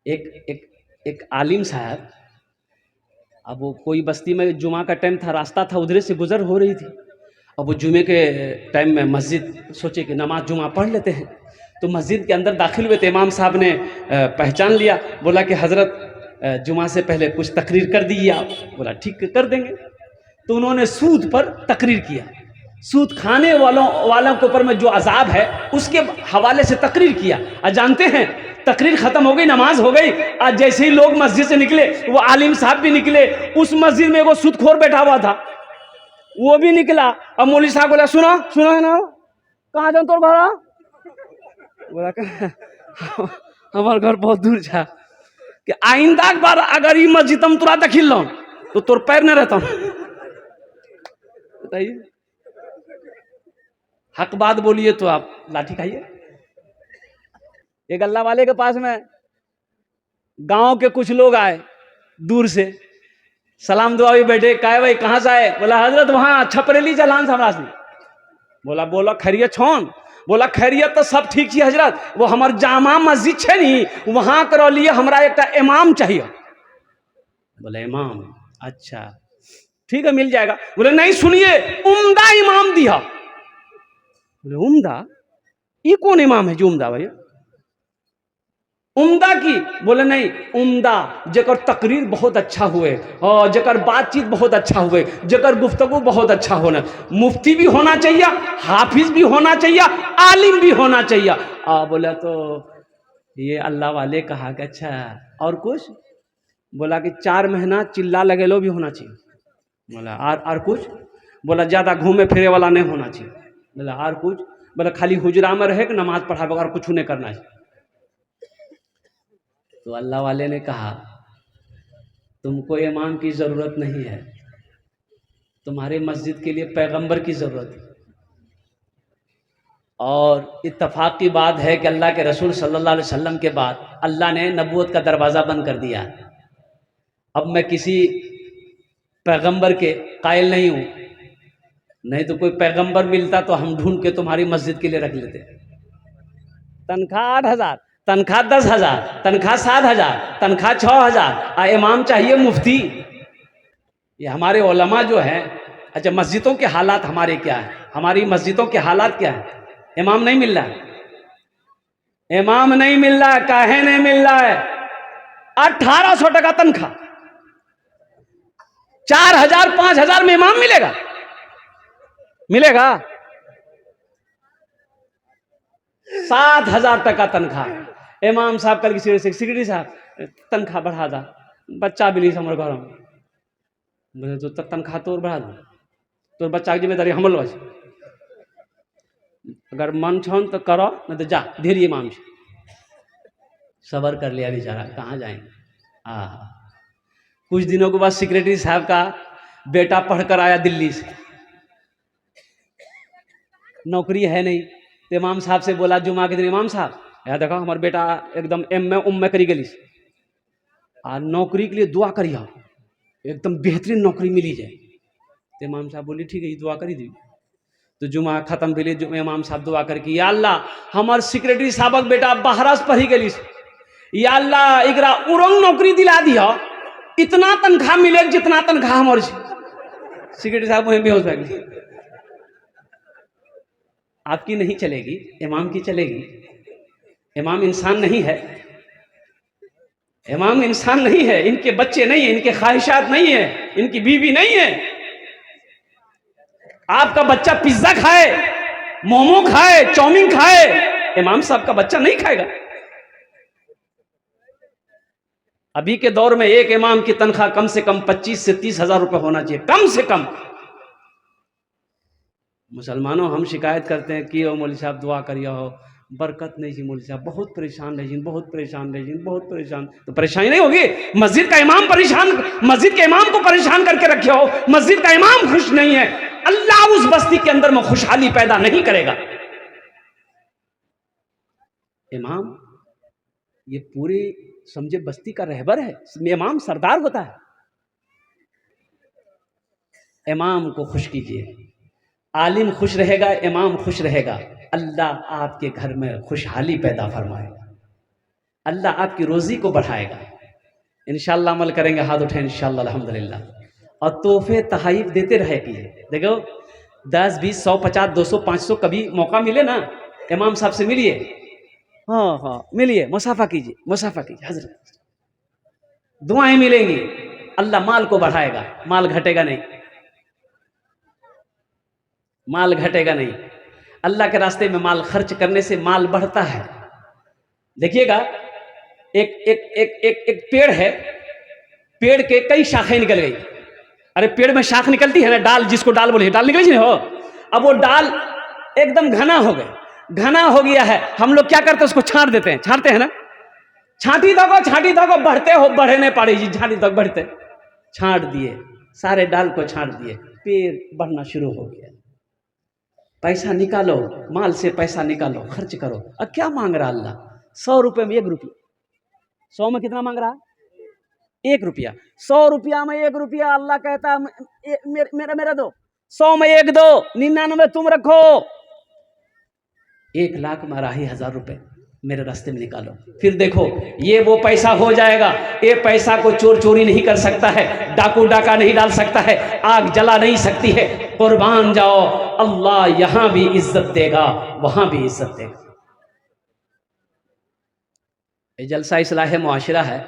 एक एक एक आलिम साहब, अब वो कोई बस्ती में जुमा का टाइम था, रास्ता था, उधर से गुजर हो रही थी। अब वो जुमे के टाइम में मस्जिद सोचे कि नमाज जुमा पढ़ लेते हैं, तो मस्जिद के अंदर दाखिल हुए थे। इमाम साहब ने पहचान लिया, बोला कि हज़रत जुमा से पहले कुछ तकरीर कर दीजिए आप। बोला ठीक है, कर देंगे। तो उन्होंने सूद पर तकरीर किया, सूद खाने वालों के ऊपर में जो अजाब है उसके हवाले से तकरीर किया। और जानते हैं, तकरीर खत्म हो गई, नमाज हो गई, आज जैसे ही लोग मस्जिद से निकले, वो आलिम साहब भी निकले, उस मस्जिद में वो सूदखोर बैठा हुआ था, वो भी निकला। अब मौलवी साहब बोला, सुना सुना है ना, कहाँ जाऊँ तोर घर? बोला हमारे घर बहुत दूर जा, कि आइंदा बार अगर ये मस्जिद हम तुरा दखिल लो तो तोर पैर न रहता हूँ। बताइए, हक बात बोलिए तो आप लाठी खाइए। एक अल्लाह वाले के पास में गांव के कुछ लोग आए दूर से, सलाम दुआ भी बैठे, कहे भाई कहाँ से आए? बोला हजरत वहां छपरेली जलान से से। बोला बोला खैरियत छोन? बोला खैरियत तो सब ठीक है हजरत, वो हमार जामा मस्जिद है नी, वहां करो लिए हमरा एक इमाम चाहिए। बोले इमाम? अच्छा ठीक है, मिल जाएगा। बोले नहीं सुनिए, उम्दा इमाम दिया। बोले उम्दा? ये कौन इमाम है जो उम्दा भैया? उम्दा की? बोले नहीं, उम्दा जकर तकरीर बहुत अच्छा हुए, और जकर बातचीत बहुत अच्छा हुए, जकर गुफ्तगू बहुत अच्छा होना। मुफ्ती भी होना चाहिए, हाफिज भी होना चाहिए, आलिम भी होना चाहिए। बोला तो ये अल्लाह वाले कहा कि अच्छा और कुछ? बोला कि 4 महीना चिल्ला लगे लो भी होना चाहिए। बोला और कुछ? बोला ज़्यादा घूमे फिरे वाला नहीं होना चाहिए। बोला और कुछ? बोला खाली हुजरा में रहे कि नमाज पढ़ा बगैर कुछ नहीं करना चाहिए। तो अल्लाह वाले ने कहा, तुमको इमाम की ज़रूरत नहीं है, तुम्हारे मस्जिद के लिए पैगंबर की ज़रूरत है। और इत्तफाक की बात है कि अल्लाह के रसूल सल्लल्लाहु अलैहि वसल्लम के बाद अल्लाह ने नबूवत का दरवाज़ा बंद कर दिया। अब मैं किसी पैगंबर के कायल नहीं हूँ, नहीं तो कोई पैगंबर मिलता तो हम ढूंढ के तुम्हारी मस्जिद के लिए रख लेते। तनख्वाह 8,000, तनख्वाह 10,000, तनख्वाह 7,000, तनख्वाह 6,000, इमाम चाहिए मुफ्ती। ये हमारे उलमा जो हैं। अच्छा मस्जिदों के हालात हमारे क्या है? हमारी मस्जिदों के हालात क्या है? इमाम नहीं मिल रहा है, इमाम नहीं मिल रहा है। काहे नहीं मिल रहा है? 1800 टका तनख्वाह, 4,000 5,000 में इमाम मिलेगा? मिलेगा? 7,000 टका तनख्वाह। इमाम साहब कल किसी से, सेक्रेटरी साहब तनख्वाह बढ़ा दा, बच्चा भी नहीं हमारे घर में। बोले तो तनख्वाह तोर बढ़ा दो, तोर बच्चा की जिम्मेदारी हम लो, अगर मन छन तो करो, नहीं तो जा धीरे इमाम से। सबर कर लिया बेचारा, कहाँ जाएंगे। हाँ, कुछ दिनों के बाद सेक्रेटरी साहब का बेटा पढ़कर आया दिल्ली से, नौकरी है नहीं, तो इमाम साहब से बोला जुमा के दिन, इमाम साहब यार देखो हमारा बेटा एकदम एम में करी गई, और नौकरी के लिए दुआ करिए, एकदम बेहतरीन नौकरी मिली जाए। तो इमाम साहब बोली ठीक है, ये दुआ करी दी। तो जुमा खत्म भेले, जो इमाम साहब दुआ करके, या अल्लाह हमार सेक्रेटरी साहब बेटा बाहर से पढ़ी गई, या अल्लाह एकरा उरंग नौकरी दिला दिया, इतना तनख्वाह मिले जितना तनख्वाह हमारे। सेक्रेटरी साहब वहीं बेहोश हो गए। आपकी नहीं चलेगी, इमाम की चलेगी। इमाम इंसान नहीं है, इमाम इंसान नहीं है, इनके बच्चे नहीं है, इनके ख्वाहिशात नहीं है, इनकी बीवी नहीं है। आपका बच्चा पिज्जा खाए, मोमो खाए, चाउमीन खाए, इमाम साहब का बच्चा नहीं खाएगा। अभी के दौर में एक इमाम की तनख्वाह कम से कम 25 से 30,000 रुपए होना चाहिए, कम से कम। मुसलमानों हम शिकायत करते हैं कि ओ मौलवी साहब दुआ करिए हो, बरकत नहीं जी मौलवी साहब, बहुत परेशान रही, बहुत परेशान रही, बहुत परेशान। तो परेशानी नहीं होगी? मस्जिद का इमाम परेशान, मस्जिद के इमाम को परेशान करके रखे हो, मस्जिद का इमाम खुश नहीं है, अल्लाह उस बस्ती के अंदर में खुशहाली पैदा नहीं करेगा। इमाम ये पूरे समझे बस्ती का रहबर है, इमाम सरदार होता है। इमाम को खुश कीजिए, आलिम खुश रहेगा, इमाम खुश रहेगा, अल्लाह आपके घर में खुशहाली पैदा फरमाएगा। अल्लाह आपकी रोज़ी को बढ़ाएगा। इंशाअल्लाह अमल करेंगे, हाथ उठे इंशाअल्लाह अल्हम्दुलिल्लाह। और तोहफे तहाइफ देते रहे कीजिए। देखो 10, 20, 100, 50, 200, 500 कभी मौका मिले ना, इमाम साहब से मिलिए, हाँ हाँ मिलिए, मुसाफा कीजिए, मुसाफा कीजिए हजरत, दुआएं मिलेंगी, अल्लाह माल को बढ़ाएगा, माल घटेगा नहीं, माल घटेगा नहीं। अल्लाह के रास्ते में माल खर्च करने से माल बढ़ता है। देखिएगा एक एक एक एक एक पेड़ है, पेड़ के कई शाखें निकल गई। अरे पेड़ में शाख निकलती है ना, डाल, जिसको डाल बोले, डाल निकल जी हो। अब वो डाल एकदम घना हो गए, घना हो गया है, हम लोग क्या करते हैं उसको छांट देते हैं, छांटते हैं ना, छांटी तक बढ़ते हो, बढ़े नहीं पाड़ी जी, छांटी तक बढ़ते, छांट दिए, सारे डाल को छांट दिए, पेड़ बढ़ना शुरू हो गया। पैसा निकालो, माल से पैसा निकालो, खर्च करो। अब क्या मांग रहा अल्लाह? 100 रुपये में 1 रुपया, 100 में कितना मांग रहा? 1 रुपया। 100 रुपया में 1 रुपया, अल्लाह कहता है मेरा दो, 100 में 1 दो, 99 तुम रखो। 1 लाख में 2,500 रुपए मेरे रास्ते में निकालो, फिर देखो ये वो पैसा हो जाएगा। ये पैसा को चोर चोरी नहीं कर सकता है, डाकू डाका नहीं डाल सकता है, आग जला नहीं सकती है। कुर्बान जाओ, अल्लाह यहां भी इज्जत देगा, वहां भी इज्जत देगा। ये जलसा इस्लाह मुआशरा है।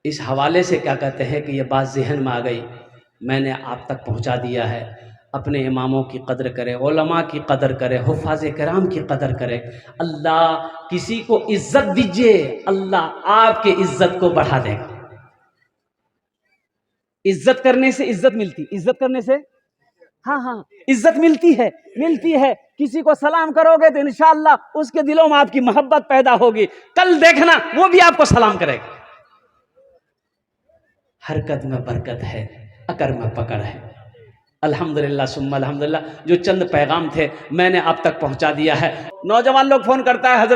इस हवाले से क्या कहते हैं कि ये बात जहन में आ गई, मैंने आप तक पहुंचा दिया है। अपने इमामों की कदर करें, उलमा की कदर करें, हुफ़ाज़ किराम की कदर करें। अल्लाह किसी को इज्जत दीजिए, अल्लाह आपके इज्जत को बढ़ा देगा। इज्जत करने से इज्जत मिलती, इज्जत करने से हाँ इज्जत मिलती है, मिलती है। किसी को सलाम करोगे तो इंशाअल्लाह उसके दिलों में आपकी मोहब्बत पैदा होगी, कल देखना वो भी आपको सलाम करेगा। हरकत में बरकत है, अकर में पकड़ है। अल्हम्दुलिल्लाह सुम्मा अल्हम्दुलिल्लाह, जो चंद पैगाम थे मैंने आप तक पहुंचा दिया है। नौजवान लोग फ़ोन करता है,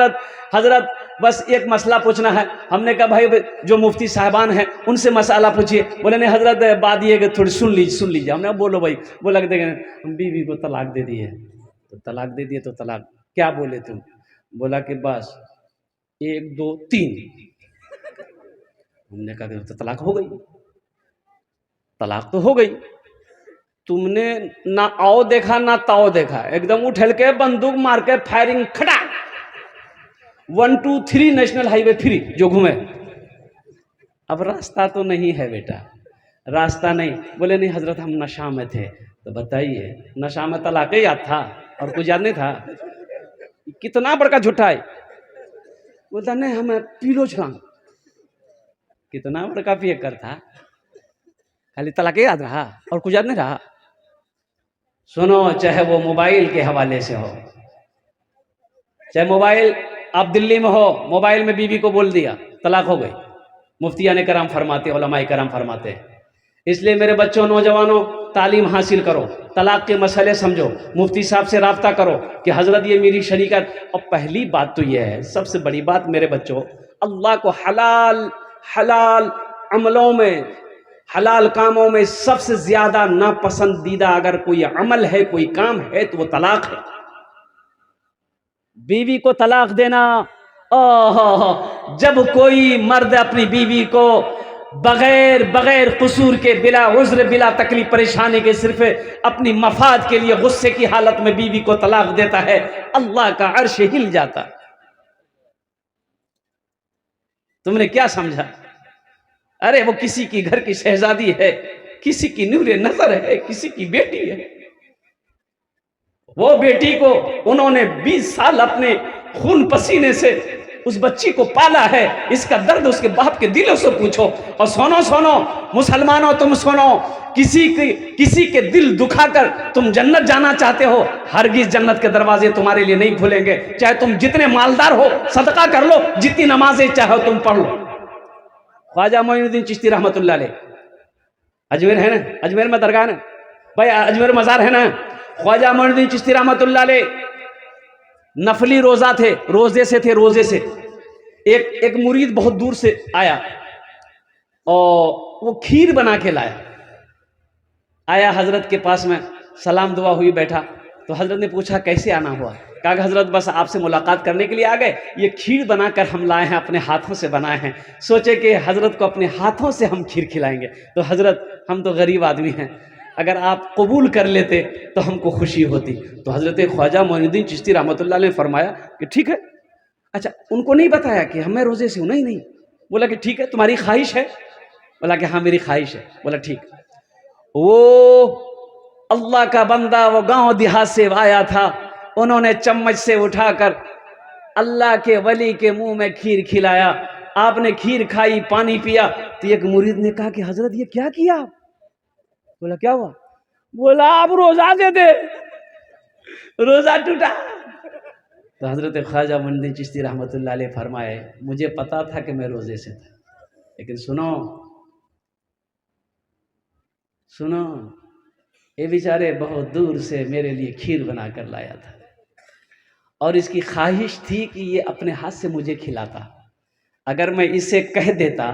हजरत बस एक मसला पूछना है। हमने कहा भाई जो मुफ्ती साहबान हैं उनसे मसला पूछिए। बोले नहीं हजरत बात ये कि थोड़ी सुन लीजिए। हमने बोलो भाई, बोला कि देखें हम बीवी को तलाक दे दिए, तो तलाक दे दिए तो तलाक क्या बोले तुम? बोला कि बस 1 2 3। हमने कहा तो तलाक हो गई, तलाक तो हो गई। तुमने ना आओ देखा ना ताओ देखा, एकदम उठल के बंदूक मार के फायरिंग खड़ा, 1 2 3 नेशनल हाईवे फ्री जो घूमे। अब रास्ता तो नहीं है बेटा, रास्ता नहीं। बोले नहीं हजरत हम नशा में थे। तो बताइए नशा में तलाक ही याद था और कुछ याद नहीं था? कितना बड़का झूठा है। बोलता नहीं हमें पीलो छलांग, कितना बड़का पियकर था, खाली तलाक याद रहा और कुछ याद नहीं रहा। सुनो, चाहे वो मोबाइल के हवाले से हो, चाहे मोबाइल आप दिल्ली में हो, मोबाइल में बीवी को बोल दिया तलाक हो गई। मुफ्तियाने कराम फरमाते, उलमाए कराम फरमाते। इसलिए मेरे बच्चों, नौजवानों, तालीम हासिल करो, तलाक के मसले समझो, मुफ्ती साहब से राब्ता करो कि हजरत ये मेरी शरीकत। और पहली बात तो ये है, सबसे बड़ी बात मेरे बच्चों, अल्लाह को हलाल अमलों में, हलाल कामों में सबसे ज्यादा नापसंदीदा अगर कोई अमल है, कोई काम है तो वो तलाक है। बीवी को तलाक देना, जब कोई मर्द अपनी बीवी को बगैर कसूर के, बिला उज़्र, बिला तकलीफ परेशानी के, सिर्फ अपनी मफाद के लिए गुस्से की हालत में बीवी को तलाक देता है, अल्लाह का अर्श हिल जाता। तुमने क्या समझा? अरे वो किसी की घर की शहजादी है, किसी की नूरे नजर है, किसी की बेटी है। वो बेटी को उन्होंने 20 साल अपने खून पसीने से उस बच्ची को पाला है। इसका दर्द उसके बाप के दिलों से पूछो। और सुनो मुसलमानों, तुम सुनो, किसी के दिल दुखाकर तुम जन्नत जाना चाहते हो, हरगिज जन्नत के दरवाजे तुम्हारे लिए नहीं खुलेंगे। चाहे तुम जितने मालदार हो, सदका कर लो, जितनी नमाजें चाहो तुम पढ़ लो। ख्वाजा मोइनुद्दीन चिश्ती रहमतुल्लाह अलैह, अजमेर है ना, अजमेर में दरगाह है ना भाई, अजमेर मज़ार है ना। ख्वाजा मोइनुद्दीन चिश्ती रहमतुल्लाह अलैह नफली रोजा थे, रोजे से एक मुरीद बहुत दूर से आया और वो खीर बना के लाया। आया हजरत के पास में, सलाम दुआ हुई, बैठा तो हजरत ने पूछा कैसे आना हुआ? कहा कि हजरत बस आपसे मुलाकात करने के लिए आ गए, ये खीर बनाकर हम लाए हैं, अपने हाथों से बनाए हैं, सोचे कि हजरत को अपने हाथों से हम खीर खिलाएंगे। तो हजरत हम तो गरीब आदमी हैं, अगर आप कबूल कर लेते तो हमको खुशी होती। तो हजरत ख्वाजा मोइनुद्दीन चिश्ती रहमतुल्लाह अलैह ने फरमाया कि ठीक है। अच्छा, उनको नहीं बताया कि हम मैं रोजे से हूँ, नहीं। बोला कि ठीक है, तुम्हारी ख्वाहिश है? बोला कि हाँ मेरी ख्वाहिश है। बोला ठीक। वो अल्लाह का बंदा वो गांव देहात से आया था, उन्होंने चम्मच से उठाकर अल्लाह के वली के मुंह में खीर खिलाया। आपने खीर खाई, पानी पिया। तो एक मुरीद ने कहा कि हजरत ये क्या किया? बोला क्या हुआ? बोला आप रोजा दे दे, रोजा टूटा। तो हजरत ख्वाजा मोइनुद्दीन चिश्ती रहमतुल्लाह अलैह फरमाए, मुझे पता था कि मैं रोजे से था, लेकिन सुनो सुनो, ये बेचारे बहुत दूर से मेरे लिए खीर बना कर लाया था और इसकी ख्वाहिश थी कि ये अपने हाथ से मुझे खिलाता। अगर मैं इसे कह देता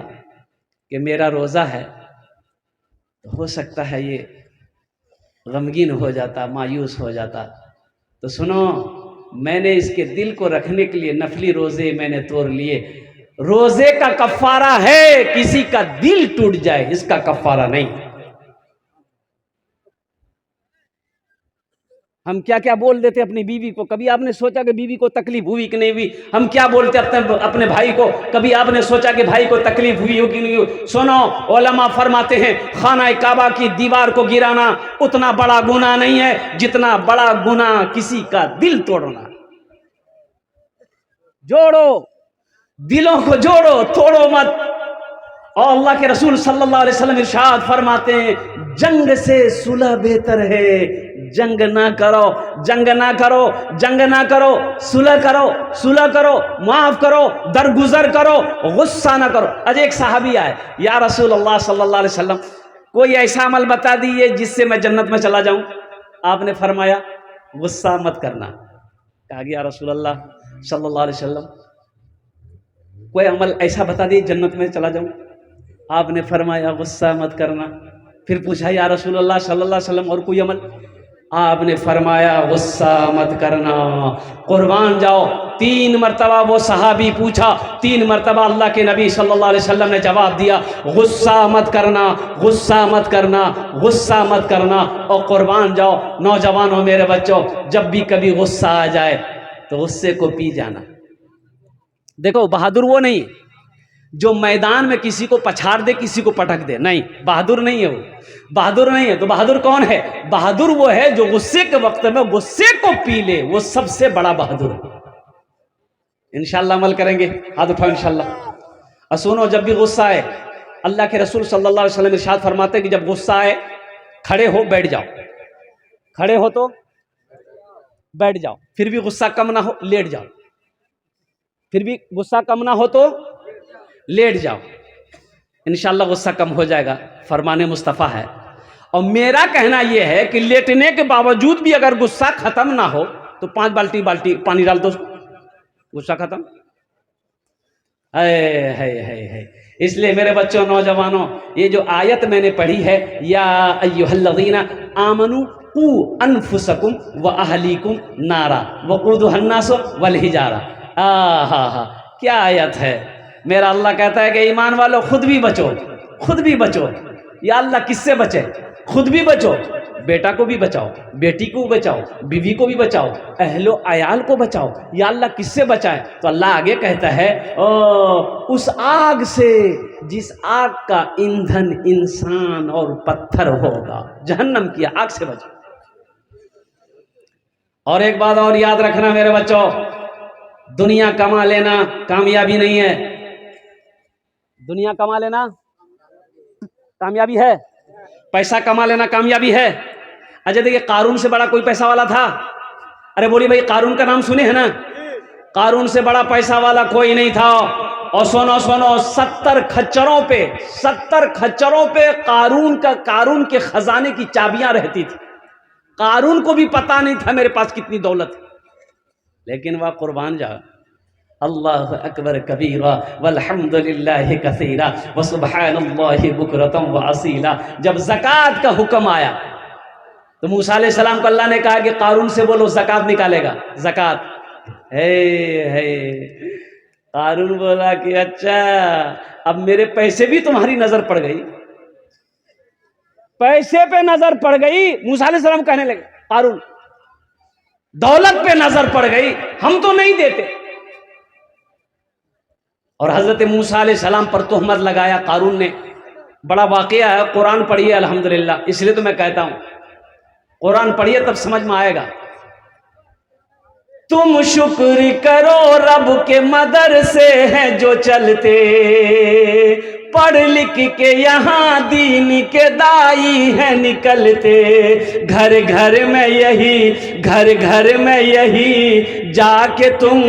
कि मेरा रोज़ा है तो हो सकता है ये गमगीन हो जाता, मायूस हो जाता। तो सुनो, मैंने इसके दिल को रखने के लिए नफली रोज़े मैंने तोड़ लिए। रोज़े का कफ़ारा है किसी का दिल टूट जाए, इसका कफ़ारा नहीं। हम क्या क्या बोल देते अपनी बीवी को। कभी आपने सोचा कि बीवी को तकलीफ हुई कि नहीं हुई? हम क्या बोलते अपने भाई को, कभी आपने सोचा कि भाई को तकलीफ हुई हो कि नहीं हुई? सुनो, उलमा फरमाते हैं खाना काबा की दीवार को गिराना उतना बड़ा गुनाह नहीं है जितना बड़ा गुनाह किसी का दिल तोड़ना। जोड़ो, दिलों को जोड़ो, तोड़ो मत। और अल्लाह के रसूल सल्लल्लाहु अलैहि वसल्लम इरशाद फरमाते हैं जंग से सुलह बेहतर है। जंग ना करो, जंग ना करो, जंग ना करो, सुलह करो, सुलह करो, माफ करो, दरगुजर करो, गुस्सा ना करो। आज एक सहाबी आए, या रसूल अल्लाह सल्लल्लाहु अलैहि वसल्लम कोई ऐसा अमल बता दीजिए जिससे मैं जन्नत में चला जाऊं। आपने फरमाया गुस्सा मत करना। कहा गया रसूल अल्लाह सल्लल्लाहु अलैहि वसल्लम कोई अमल ऐसा बता दिए जन्नत में चला जाऊं। आपने फरमाया गुस्सा मत करना। फिर पूछा या रसूल अल्लाह सल्लल्लाहु अलैहि वसल्लम और कोई अमल? आपने फरमाया गुस्सा मत करना, कुर्बान जाओ। 3 मरतबा वो सहाबी पूछा, 3 मरतबा अल्लाह के नबी सल्लल्लाहु अलैहि वसल्लम ने जवाब दिया गुस्सा मत करना, गुस्सा मत करना, गुस्सा मत करना और कुर्बान जाओ। नौजवानों, मेरे बच्चों, जब भी कभी गुस्सा आ जाए तो गुस्से को पी जाना। देखो, बहादुर वो नहीं जो मैदान में किसी को पछाड़ दे, किसी को पटक दे, नहीं, बहादुर नहीं है वो, बहादुर नहीं है। तो बहादुर कौन है? बहादुर वो है जो गुस्से के वक्त में गुस्से को पी ले, वो सबसे बड़ा बहादुर है। इंशाल्लाह अमल करेंगे, हाथ उठाओ इंशाल्लाह। और सुनो, जब भी गुस्सा आए, अल्लाह के रसूल सल्लल्लाहु अलैहि वसल्लम इरशाद फरमाते हैं कि जब गुस्सा आए खड़े हो बैठ जाओ, खड़े हो तो बैठ जाओ, फिर भी गुस्सा कम ना हो लेट जाओ, फिर भी गुस्सा कम ना हो तो लेट जाओ। इंशाल्लाह गुस्सा कम हो जाएगा, फरमाने मुस्तफ़ा है। और मेरा कहना यह है कि लेटने के बावजूद भी अगर गुस्सा खत्म ना हो तो 5 बाल्टी पानी डाल दो, गुस्सा खत्म है। इसलिए मेरे बच्चों, नौजवानों, ये जो आयत मैंने पढ़ी है, या अय्युहल्लज़ीना आमनू कू अनफुसकुम व अहलीकुम नारा वक़ूदुहन्नास वल हिजारा। हा, क्या आयत है। मेरा अल्लाह कहता है कि ईमान वालों खुद भी बचो, खुद भी बचो। या अल्लाह किससे बचे? खुद भी बचो, बेटा को भी बचाओ, बेटी को बचाओ, बीवी को भी बचाओ, अहलो अयाल को बचाओ। या अल्लाह किससे बचाए? तो अल्लाह आगे कहता है उस आग से जिस आग का ईंधन इंसान और पत्थर होगा, जहन्नम की आग से बचो। और एक बात और याद रखना मेरे बच्चों, दुनिया कमा लेना कामयाबी नहीं है। दुनिया कमा लेना कामयाबी है, पैसा कमा लेना कामयाबी है। अच्छा देखिए, कारून से बड़ा कोई पैसा वाला था? अरे बोलिए भाई, कारून का नाम सुने हैं ना? कारून से बड़ा पैसा वाला कोई नहीं था। और सुनो 70 खच्चरों पे कारून के खजाने की चाबियां रहती थी। कारून को भी पता नहीं था मेरे पास कितनी दौलत है, लेकिन वह कुर्बान जा। अल्लाह अकबर कबीरा वल्हम्दुलिल्लाहि कसीरा व सुब्हानल्लाहि बुकरतम व असीला। जब ज़कात का हुक्म आया तो मूसा अलैहिस्सलाम को अल्लाह ने कहा कि कारून से बोलो ज़कात निकालेगा, ज़कात। है कारून बोला कि अच्छा अब मेरे पैसे भी तुम्हारी नजर पड़ गई, पैसे पे नजर पड़ गई। मूसा अलैहिस्सलाम कहने लगे कारून दौलत पे नजर पड़ गई, हम तो नहीं देते। और हजरत मूसा अलैहिस्सलाम पर तोहमत लगाया कारून ने। बड़ा वाकया है, कुरान पढ़िए अल्हम्दुलिल्लाह, इसलिए तो मैं कहता हूं कुरान पढ़िए तब समझ में आएगा। तुम शुक्र करो रब के मदरसे हैं जो चलते, पढ़ लिख के यहाँ दीन के दाई हैं निकलते। घर घर में यही, घर घर में यही जाके तुम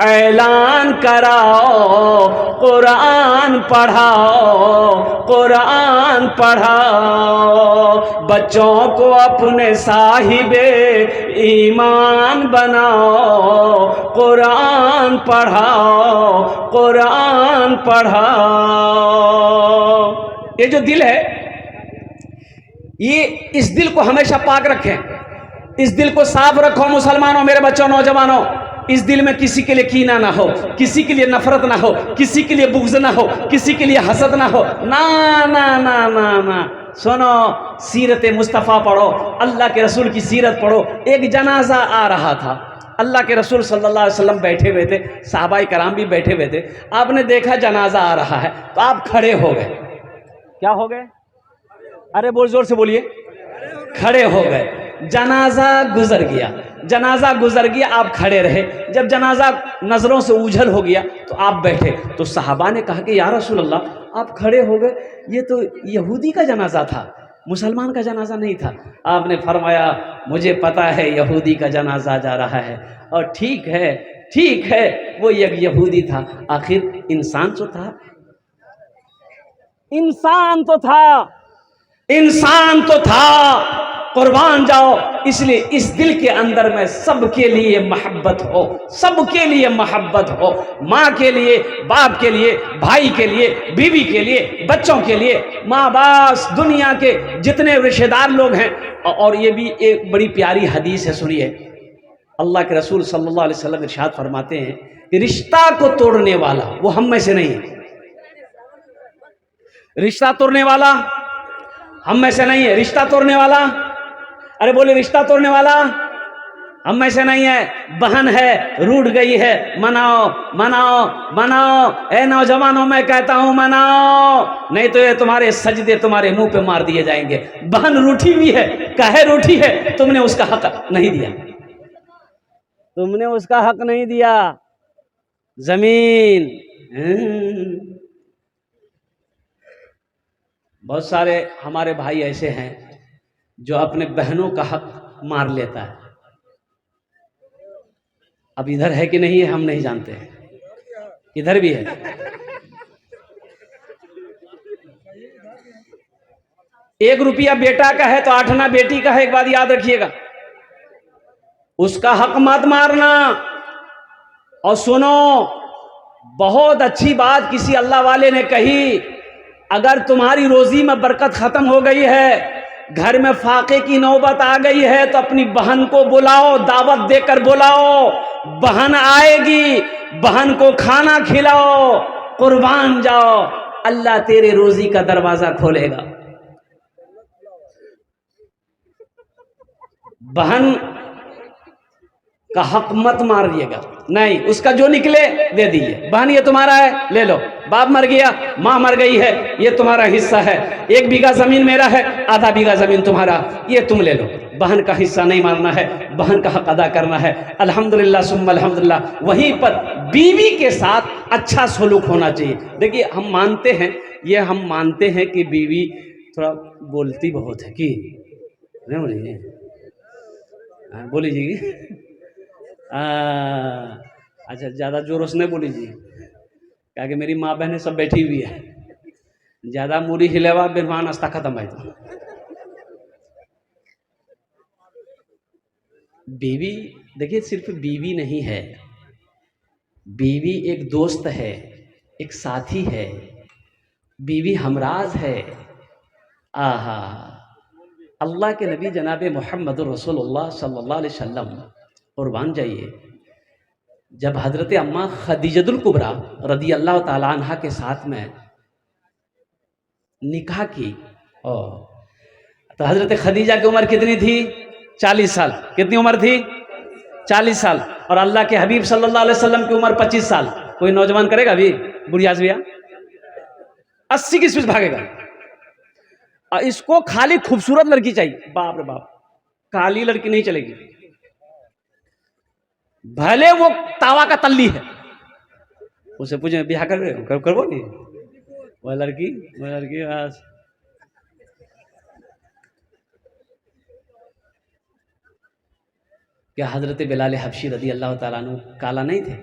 ऐलान कराओ, कुरान पढ़ाओ, कुरान पढ़ाओ। बच्चों को अपने साहिबे ईमान बनाओ, कुरान पढ़ाओ, कुरान पढ़ाओ। ये जो दिल है, ये इस दिल को हमेशा पाक रखें, इस दिल को साफ रखो मुसलमानों, मेरे बच्चों, नौजवानों। इस दिल में किसी के लिए कीना ना हो, किसी के लिए नफरत ना हो, किसी के लिए बुग़्ज़ ना हो, किसी के लिए हसद ना हो। ना ना ना ना ना। सुनो, सीरत मुस्तफ़ा पढ़ो, अल्लाह के रसूल की सीरत पढ़ो। एक जनाजा आ रहा था, अल्लाह के रसूल सल्लल्लाहु अलैहि वसल्लम बैठे हुए थे, सहाबाए कराम भी बैठे हुए थे। आपने देखा जनाजा आ रहा है तो आप खड़े हो गए। क्या हो गए? अरे बोल, जोर से बोलिए। खड़े हो गए। जनाजा गुजर गया, जनाजा गुजर गया, आप खड़े रहे। जब जनाजा नजरों से उझल हो गया तो आप बैठे। तो सहाबा ने कहा कि या रसूल अल्लाह आप खड़े हो गए, ये तो यहूदी का जनाजा था, मुसलमान का जनाजा नहीं था। आपने फरमाया मुझे पता है यहूदी का जनाजा जा रहा है, और ठीक है, ठीक है, वो एक यहूदी था, आखिर इंसान तो था, इंसान तो था, इंसान तो था, कुर्बान जाओ। इसलिए इस दिल के अंदर में सबके लिए मोहब्बत हो, सबके लिए मोहब्बत हो, माँ के लिए, बाप के लिए, भाई के लिए, बीवी के लिए, बच्चों के लिए, माँ बाप, दुनिया के जितने रिश्तेदार लोग हैं। और ये भी एक बड़ी प्यारी हदीस है, सुनिए। अल्लाह के रसूल सल्लल्लाहु अलैहि वसल्लम इरशाद फरमाते हैं कि रिश्ता को तोड़ने वाला वो हम में से नहीं है। रिश्ता तोड़ने वाला हम में से नहीं है। रिश्ता तोड़ने वाला, अरे बोले, रिश्ता तोड़ने वाला हम में से नहीं है। बहन है, रूठ गई है, मनाओ मनाओ मनाओ। ए नौजवानों, मैं कहता हूं मनाओ, नहीं तो ये तुम्हारे सजदे तुम्हारे मुंह पे मार दिए जाएंगे। बहन रूठी हुई है, काहे रूठी है? तुमने उसका हक नहीं दिया, तुमने उसका हक नहीं दिया। जमीन, बहुत सारे हमारे भाई ऐसे हैं जो अपने बहनों का हक मार लेता है। अब इधर है कि नहीं है हम नहीं जानते हैं, इधर भी है। एक रुपया बेटा का है तो 8 आना बेटी का है। एक बात याद रखिएगा, उसका हक मत मारना। और सुनो, बहुत अच्छी बात किसी अल्लाह वाले ने कही, अगर तुम्हारी रोजी में बरकत खत्म हो गई है, घर में फाके की नौबत आ गई है, तो अपनी बहन को बुलाओ, दावत देकर बुलाओ। बहन आएगी, बहन को खाना खिलाओ, कुर्बान जाओ, अल्लाह तेरे रोजी का दरवाजा खोलेगा। बहन का हक मत मारिएगा, नहीं, उसका जो निकले दे दीजिए। बहन ये तुम्हारा है, ले लो। बाप मर गया, माँ मर गई है, ये तुम्हारा हिस्सा है। 1 बीघा जमीन मेरा है, आधा बीघा जमीन तुम्हारा, ये तुम ले लो। बहन का हिस्सा नहीं मारना है, बहन का हक अदा करना है। अल्हम्दुलिल्लाह सुम्मा अल्हम्दुलिल्लाह। वहीं पर बीवी के साथ अच्छा सलूक होना चाहिए। देखिए, हम मानते हैं, ये हम मानते हैं कि बीवी थोड़ा बोलती बहुत है कि नहीं, बोली जी। अच्छा, ज़्यादा जोरों से नहीं बोली जी, क्या कि मेरी माँ बहनें सब बैठी हुई है। ज़्यादा मूरी हिलेवा बिरवा नाश्ता खत्म है। तो बीवी, देखिए, सिर्फ बीवी नहीं है, बीवी एक दोस्त है, एक साथी है, बीवी हमराज है। आहा, अल्लाह के नबी जनाब मोहम्मद रसूलुल्लाह सल्लल्लाहु अलैहि वसल्लम कुर्बान जाइए, जब हज़रत अम्मा खदीजतुल कुबरा रदी अल्लाह ताला अन्हा के साथ में निकाह की, और तो हज़रत खदीजा की उम्र कितनी थी? 40 साल। कितनी उम्र थी? 40 साल। और अल्लाह के हबीब सल्लल्लाहु अलैहि वसल्लम की उम्र 25 साल। कोई नौजवान करेगा अभी बुढ़िया से 80 की स्पीड भागेगा। और इसको खाली खूबसूरत लड़की चाहिए। बाप रे बाप, काली लड़की नहीं चलेगी, भले वो तावा का तल्ली है। उसे पूछे ब्याह करबो नहीं? वो लड़की बस क्या हजरत बिलाल हबशी रदी अल्लाह ताला अन्हु काला नहीं थे?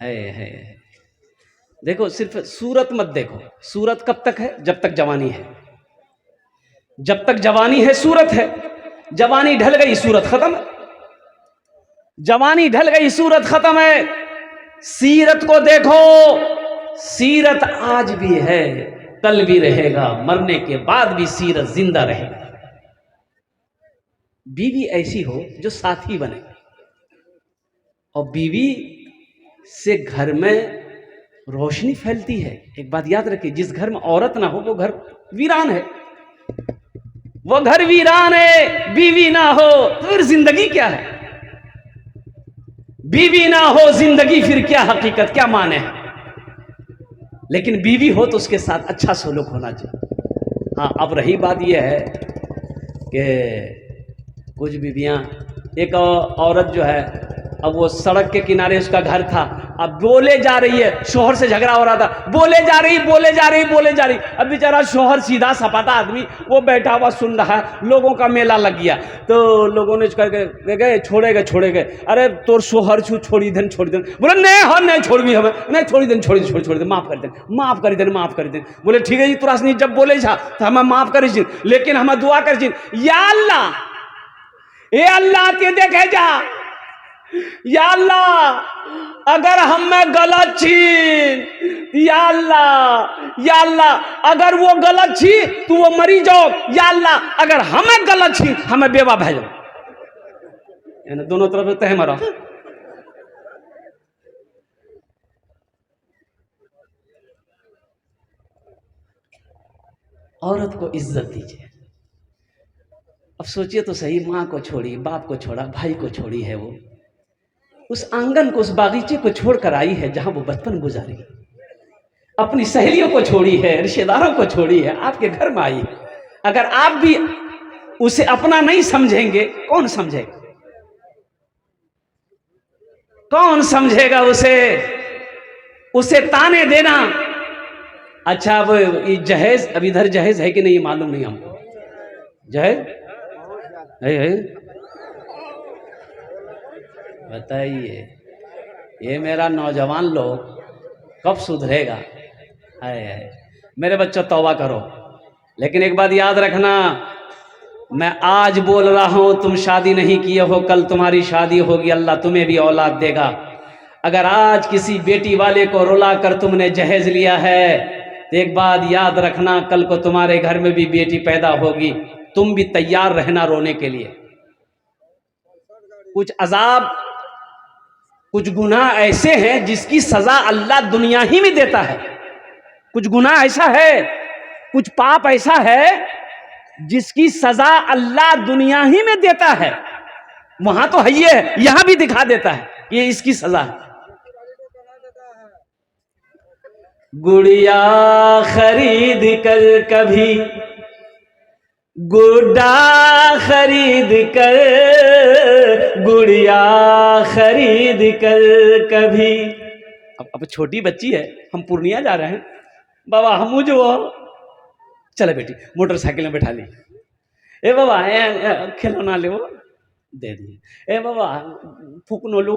है। देखो, सिर्फ सूरत मत देखो। सूरत कब तक है? जब तक जवानी है। जब तक जवानी है सूरत है, जवानी ढल गई सूरत खत्म है। जवानी ढल गई सूरत खत्म है। सीरत को देखो, सीरत आज भी है, कल भी रहेगा, मरने के बाद भी सीरत जिंदा रहेगा। बीवी ऐसी हो जो साथी बने, और बीवी से घर में रोशनी फैलती है। एक बात याद रखिए, जिस घर में औरत ना हो वो घर वीरान है, वो घर वीरान है। बीवी ना हो तो फिर जिंदगी क्या है? बीवी ना हो जिंदगी फिर क्या हकीकत, क्या माने है? लेकिन बीवी हो तो उसके साथ अच्छा सलूक होना चाहिए। हाँ, अब रही बात यह है कि कुछ बीवियां, एक औरत जो है, अब वो सड़क के किनारे उसका घर था, अब बोले जा रही है, शोहर से झगड़ा हो रहा था, बोले जा रही। अब बेचारा शोहर सीधा सपाटा आदमी, वो बैठा हुआ सुन रहा है, लोगों का मेला लग गया। तो लोगों ने करके गए, छोड़े गए। अरे तोर शोहर छोड़ी देन। बोले नहीं छोड़ भी हमें, नहीं छोड़ी देन, माफ कर देन। बोले ठीक है जी, तुरा जब बोले छा तो हमें माफ करी, लेकिन हमें दुआ कर, या अल्लाह ते देखे जा, या अल्लाह अगर हम में गलत छी, या अल्लाह अगर वो गलत छी तो वो मरी जाओ, या अल्लाह अगर हमें गलत छी हमें बेवा भेजो। यानी दोनों तरफ तय मरा। औरत को इज्जत दीजिए। अब सोचिए तो सही, माँ को छोड़ी, बाप को छोड़ा, भाई को छोड़ी है, वो उस आंगन को, उस बागीचे को छोड़कर आई है जहां वो बचपन गुजारी, अपनी सहेलियों को छोड़ी है, रिश्तेदारों को छोड़ी है, आपके घर में आई है। अगर आप भी उसे अपना नहीं समझेंगे, कौन समझेगा उसे ताने देना। अच्छा, अब ये जहेज, अब इधर जहेज है कि नहीं मालूम नहीं हमको। जहेज है? बताइए, ये मेरा नौजवान लोग कब सुधरेगा? है मेरे बच्चों, तौबा करो। लेकिन एक बात याद रखना, मैं आज बोल रहा हूं, तुम शादी नहीं किए हो, कल तुम्हारी शादी होगी, अल्लाह तुम्हें भी औलाद देगा। अगर आज किसी बेटी वाले को रुला कर तुमने जहेज लिया है, तो एक बात याद रखना, कल को तुम्हारे घर में भी बेटी पैदा होगी, तुम भी तैयार रहना रोने के लिए। कुछ अजाब, कुछ गुनाह ऐसे हैं जिसकी सजा अल्लाह दुनिया ही में देता है। कुछ गुनाह ऐसा है, कुछ पाप ऐसा है जिसकी सजा अल्लाह दुनिया ही में देता है। वहां तो है, ये यहां भी दिखा देता है, ये इसकी सजा है। गुड़िया खरीद कर कभी, गुड्डा खरीद कर, गुड़िया खरीद कर कभी। अब छोटी बच्ची है, हम पूर्णिया जा रहे हैं, बाबा हम जो चले बेटी मोटरसाइकिल में बैठा ली, ए बाबा खिलौना ले वो दे दिए, ए बाबा फूकनो लो,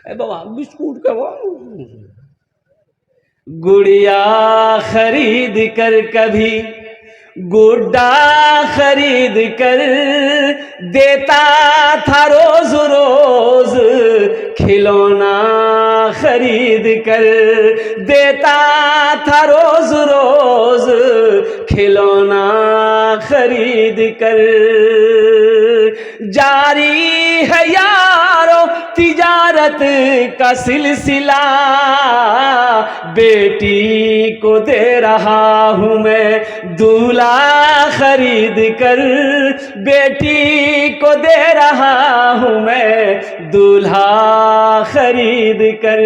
ए बाबा बिस्कुट का वो। गुड़िया खरीद कर कभी, गुड्डा खरीद कर देता था रोज रोज, खिलौना खरीद कर देता था रोज रोज, खिलौना खरीद कर। जारी है यारो तिजारत का सिलसिला, बेटी को दे रहा हूँ मैं दूल्हा खरीद कर, बेटी को दे रहा हूँ मैं दूल्हा खरीद कर।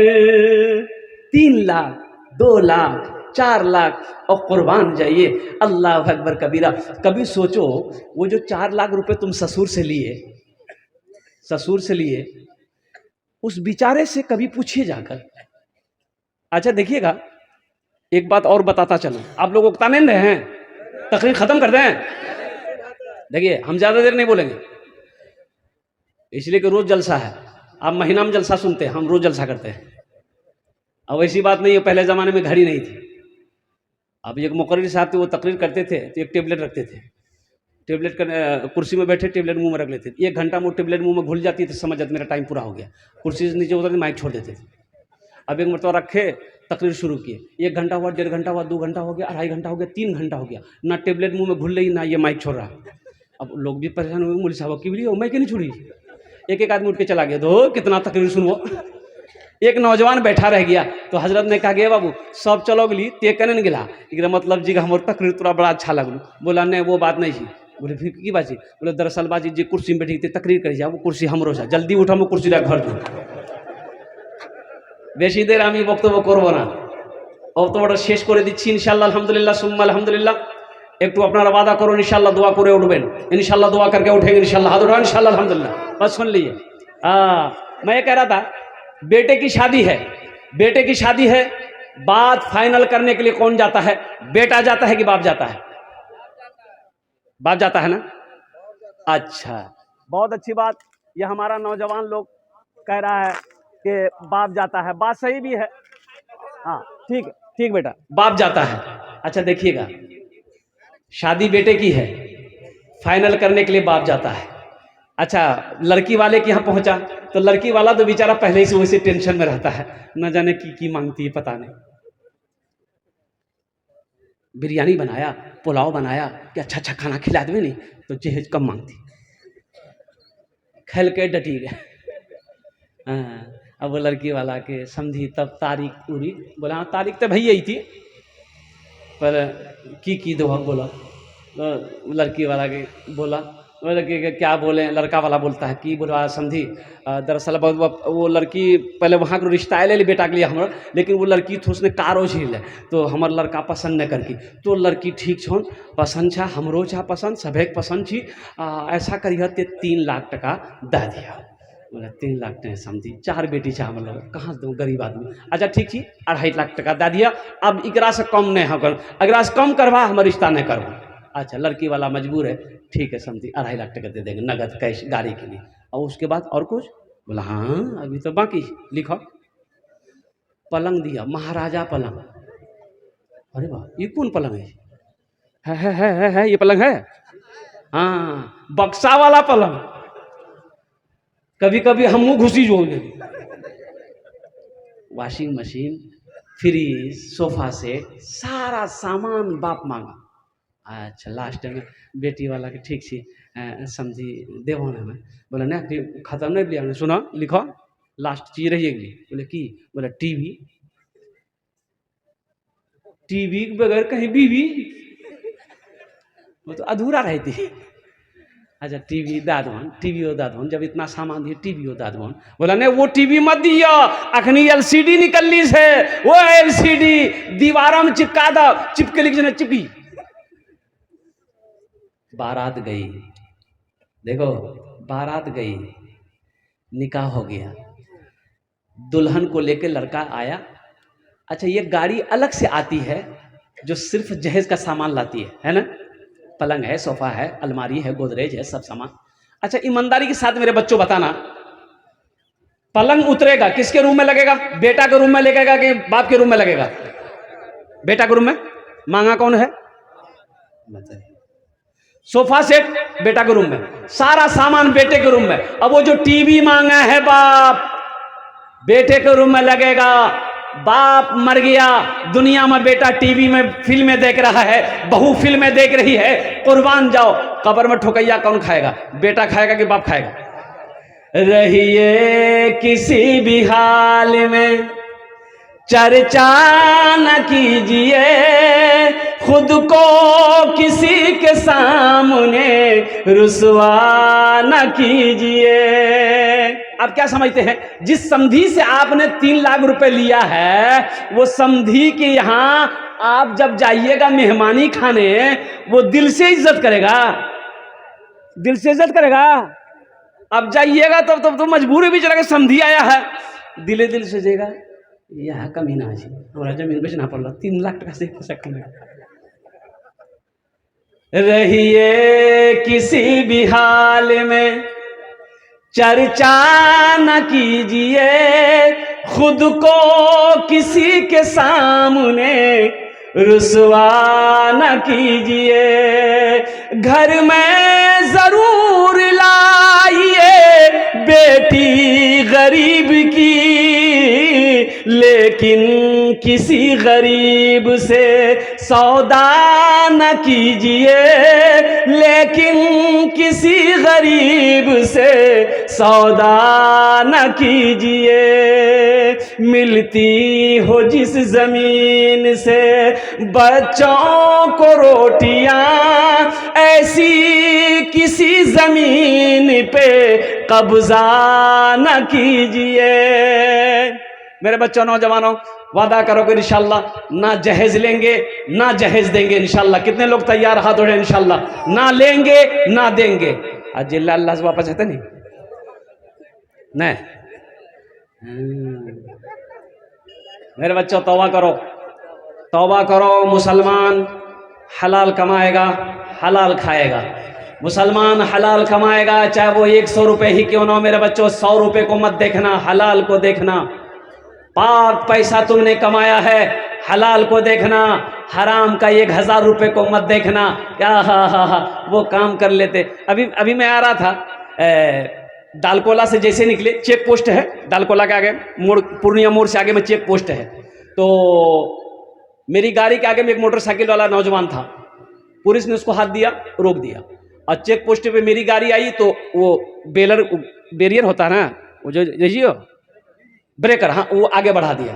3 लाख, 2 लाख, 4 लाख और कुर्बान जाइए। अल्लाह अकबर कबीरा। कभी सोचो वो जो 4 लाख रुपए तुम ससुर से लिए, उस बेचारे से कभी पूछिए जाकर। अच्छा देखिएगा, एक बात और बताता चलो, आप लोग उकता नहीं रहे हैं, तकरीर खत्म कर दें। देखिए हम ज्यादा देर नहीं बोलेंगे, इसलिए कि रोज जलसा है। आप महीना में जलसा सुनते हैं, हम रोज जलसा करते हैं। अब ऐसी बात नहीं है, पहले ज़माने में घड़ी नहीं थी। अब एक मुकर्रिर साहब थे, वो तकरीर करते थे तो एक टेबलेट रखते थे, टेबलेट कुर्सी में बैठे टेबलेट मुंह में रख लेते थे। 1 घंटा में वो टेबलेट मुंह में घुल जाती थी, समझ जाते मेरा टाइम पूरा हो गया। कुर्सी से नीचे उतर माइक छोड़ देते थे। अब एक मरतबा रखे, तकरीर शुरू किए, 1 घंटा हुआ, 1.5 घंटा हुआ, 2 घंटा हो गया, 2.5 घंटा हो गया, 3 घंटा हो गया, ना टेबलेट मुँह में घुल रही, ना ये माइक छोड़ रहा। अब लोग भी परेशान हुए, मौलवी साहब की वीडियो मैं क्यों नहीं छोड़ी। एक आदमी उठ के चला गया, दो कितना तकरीर सुनो। एक नौजवान बैठा रह गया, तो हजरत ने कहा, गे बाबू सब चलो गली ते कने गिला, एक मतलब जी हमारे तकरीर तोरा बड़ा अच्छा लगल। बोला नहीं वो बात नहीं थी। बोले फिर की बात? बोले दरअसल बाजी जी कुर्सी में बैठी थी तकरीर करी, वो कुर्सी हमरो सा, जल्दी उठा वो कुर्सी घर जो बेशी देर আমি বক্তব্য করব না, বক্তব্যটা শেষ করে দিচ্ছি ইনশাআল্লাহ। আলহামদুলিল্লাহ সুম্মা আলহামদুলিল্লাহ। একটু আপনারা वादा करो इंशाल्लाह दुआ করে उठবেন, इंशाल्लाह दुआ करके उठेंगे, इंशाल्लाह हाथ उठाओ, इंशाल्लाह अल्हम्दुलिल्लाह। बस सुन लीजिए। मैं ये कह रहा था, बेटे की शादी है, बेटे की शादी है, बात फाइनल करने के लिए कौन जाता है? बेटा जाता है कि बाप जाता है? बाप जाता है ना। अच्छा, बहुत अच्छी बात। ये हमारा नौजवान लोग कह रहा है कि बाप जाता है, बात सही भी है। हाँ ठीक है, ठीक बेटा, बाप जाता है। अच्छा देखिएगा, शादी बेटे की है, फाइनल करने के लिए बाप जाता है। अच्छा लड़की वाले के यहाँ पहुंचा तो लड़की वाला तो बेचारा पहले ही से वैसे टेंशन में रहता है, न जाने की मांगती है पता नहीं। बिरयानी बनाया, पुलाव बनाया कि अच्छा अच्छा खाना खिला दे नहीं, तो जहेज कम मांगती, खेल के डटी गए। अब वो लड़की वाला के समझी, तब तारीख पूरी। बोला हाँ तारीख तो भई यही थी, पर की दो बोला। तो लड़की वाला के बोला, लड़की के क्या बोले, लड़का वाला बोलता है कि बोला समझी दरअसल वो लड़की पहले वहाँ को रिश्ता ले ली बेटा के लिए हमारा, लेकिन वो लड़की थो उसने कारो झील है, तो हमार लड़का पसंद न करकी। तो लड़की ठीक छो पसंद छा, हमरो छा पसंद, सभेक पसंद छी। ऐसा करिए 3 लाख टका दे दिया। बोला 3 लाख नहीं समझी, 4 बेटी छा हम लोग, कहाँ दूँ गरीब आदमी। अच्छा ठीक छी, 2.5 लाख टका दे दिया। अब एकरा से कम नहीं होगा, अगर से कम करवा हम रिश्ता नहीं करवा। अच्छा लड़की वाला मजबूर है, ठीक है समझी 2.5 लाख टका दे देंगे नगद कैश गाड़ी के लिए। और उसके बाद और कुछ? बोला हाँ अभी तो बाकी लिखो। पलंग दिया, महाराजा पलंग। अरे वाह, ये कौन पलंग है? ये पलंग है? हाँ बक्सा वाला पलंग। कभी कभी हम घुसी जो washing machine, fridge, sofa set, सारा सामान बाप मांगा। अच्छा लास्ट में बेटी वाला के ठीक सी समझी देवो ना मैं। बोला ना खत्म नहीं लिया, सुना लिखो लास्ट चीज रही गई। बोले की? बोला टीवी। टीवी के बगैर कहीं बीवी, वो तो अधूरा रहती। अच्छा टीवी दादवान, टीवी हो दादवान, जब इतना सामान दिए टीवी हो दादवान। बोला नहीं वो टीवी मत दिया, अखनी एलसीडी निकलनी से, वो एलसीडी दीवारों में चिपका दो, चिपके लिख चिपी। बारात गई, देखो बारात गई, निकाह हो गया, दुल्हन को लेकर लड़का आया। अच्छा ये गाड़ी अलग से आती है जो सिर्फ जहेज का सामान लाती है ना? पलंग है, सोफा है, अलमारी है, गोदरेज है, सब सामान। अच्छा ईमानदारी के साथ मेरे बच्चों बताना, पलंग उतरेगा किसके रूम में लगेगा? बेटा के रूम में लगेगा कि बाप के रूम में लगेगा? बेटा के रूम में। मांगा कौन है? सोफा सेट बेटा के रूम में, सारा सामान बेटे के रूम में। अब वो जो टीवी मांगा है बाप, बेटे के रूम में लगेगा। बाप मर गया, दुनिया में बेटा टीवी में फिल्में देख रहा है, बहू फिल्में देख रही है, कुर्बान जाओ, कब्र में ठोकैया कौन खाएगा? बेटा खाएगा कि बाप खाएगा? रहिए किसी भी हाल में चर्चा न कीजिए, खुद को किसी के सामने रुसवा न कीजिए। आप क्या समझते हैं, जिस समधी से आपने 3 लाख रुपए लिया है, वो समधी के यहां आप जब जाइएगा मेहमानी खाने, वो दिल से इज्जत करेगा? दिल से इज्जत करेगा? अब जाइएगा तब तो मजबूरी भी चलेगा, समधी आया है, दिले दिल से जाएगा, यह कमीना है, हमारा जमीन बेचना पड़ रहा, 3 लाख टका से पैसा कमेगा। रहिए किसी भी हाल में चर्चा न कीजिए, खुद को किसी के सामने रुसवा न कीजिए। घर में जरूर लाइए बेटी गरीब की, लेकिन किसी गरीब से सौदा न कीजिए, लेकिन किसी गरीब से सौदा न कीजिए। मिलती हो जिस जमीन से बच्चों को रोटियां, ऐसी किसी जमीन पे कब्जा न कीजिए। मेरे बच्चों, नौजवानों, वादा करो कि इंशाल्लाह ना जहेज लेंगे ना जहेज देंगे इंशाल्लाह। कितने लोग तैयार हाथ उठे? इंशाल्लाह ना लेंगे ना देंगे। आज जिल्ला अल्लाह से वापस आते नहीं मेरे बच्चों, तौबा करो, तौबा करो। मुसलमान हलाल कमाएगा, हलाल खाएगा। मुसलमान हलाल कमाएगा, चाहे वो 100 रुपए ही क्यों ना हो। मेरे बच्चों, 100 रुपए को मत देखना, हलाल को देखना। पाक पैसा तुमने कमाया है, हलाल को देखना। हराम का 1000 रुपए को मत देखना। क्या हा वो काम कर लेते। अभी मैं आ रहा था, दालकोला से जैसे निकले, चेक पोस्ट है दालकोला के आगे, मोड़, पूर्णिया मोड़ से आगे में चेक पोस्ट है। तो मेरी गाड़ी के आगे में एक मोटरसाइकिल वाला नौजवान था, पुलिस ने उसको हाथ दिया, रोक दिया। और चेक पोस्ट पे मेरी गाड़ी आई तो वो बैरियर होता है ना, वो जो ब्रेकर, हाँ, वो आगे बढ़ा दिया।